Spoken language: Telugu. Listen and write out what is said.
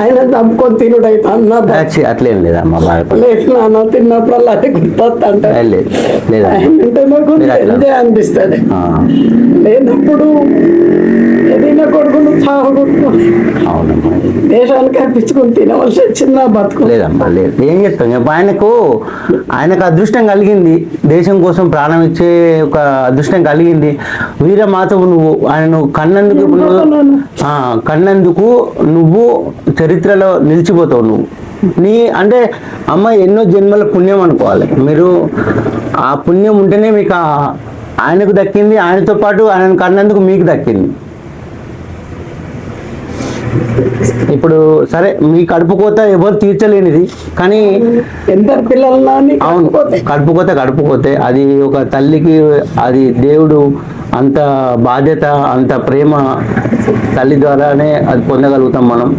ఆయన చంపుకొని తినుడు అయితే అన్న అట్లేం లేదమ్మా, లేదు నాన్న, తిన్నప్పుడల్లా అది గుర్తొస్తా లేదు లేదా అంటే నాకు ఎంజాయ్ అనిపిస్తుంది. లేనప్పుడు ఏదైనా కొడుకును చావగొట్టు అవునమ్మా, దేశానికి అర్పించుకుని తినవలసి వచ్చిందా బతుకు. లేదమ్మా లేదు, ఏం చెప్తాం చెప్పు. ఆయనకు అదృష్టం కలిగింది, దేశం కోసం ప్రాణం ఇచ్చే ఒక అదృష్టం కలిగింది. వీరమాతవు నువ్వు, ఆయన కన్నందుకు నువ్వు చరిత్రలో నిలిచిపోతావు. నువ్వు అంటే అమ్మ ఎన్నో జన్మల పుణ్యం అనుకోవాలి మీరు. ఆ పుణ్యం ఉంటేనే మీకు ఆయనకు దక్కింది, ఆయనతో పాటు ఆయన కన్నందుకు మీకు దక్కింది. ఇప్పుడు సరే, మీ కడుపు కోత ఎవరు తీర్చలేనిది, కానీ ఎంత పిల్లలని అవును, కడుపుకోతే అది ఒక తల్లికి, అది దేవుడు అంత బాధ్యత, అంత ప్రేమ తల్లి ద్వారానే అది పొందగలుగుతాం మనం.